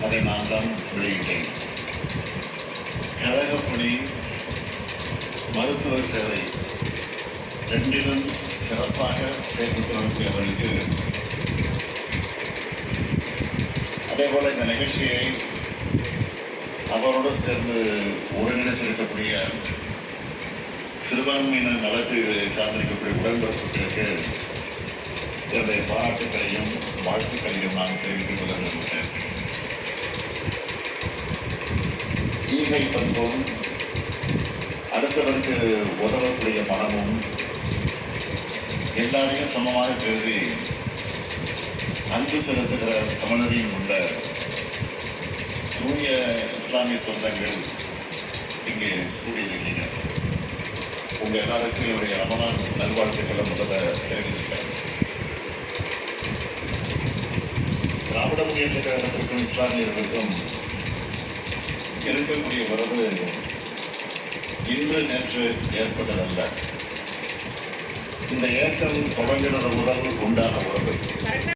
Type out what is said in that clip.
அதை நான் தான் வெளியிட்டேன். கழகப்பணி, மருத்துவ சேவை ரெண்டிலும் சிறப்பாக செயல்படுத்தக்கூடியவர்களுக்கு, அதே போல இந்த நிகழ்ச்சியை அவரோடு சேர்ந்து ஒருங்கிணைச்சிருக்கக்கூடிய சிறுபான்மையினர் நலத்துறை சார்ந்திருக்கக்கூடிய உடன்பிறப்புகளுக்கு என்னுடைய பாராட்டுகளையும் வாழ்த்துக்களையும் நான் தெரிவித்துக் கொள்ள விரும்புகிறேன். ஈகை பண்பும் அடுத்தவருக்கு உதவக்கூடிய மனமும் எல்லாரையும் சமமாக கருதி அன்பு செலுத்துகிற சமநதியும் உள்ள தூய இஸ்லாமிய சொந்தங்கள் இங்கே கூடியிருக்கீங்க. உங்க எல்லாருக்கும் என்னுடைய ரமலான் நல்வாழ்த்துக்களை முதல்ல தெரிவிச்சுக்கிறேன். திராவிட முன்னேற்ற கழகத்திற்கும் இஸ்லாமியர்களுக்கும் இருக்கக்கூடிய உறவு இன்று நேற்று ஏற்பட்டதல்ல. இந்த இயக்கம் தொடங்கின முதல் உண்டான உறவு.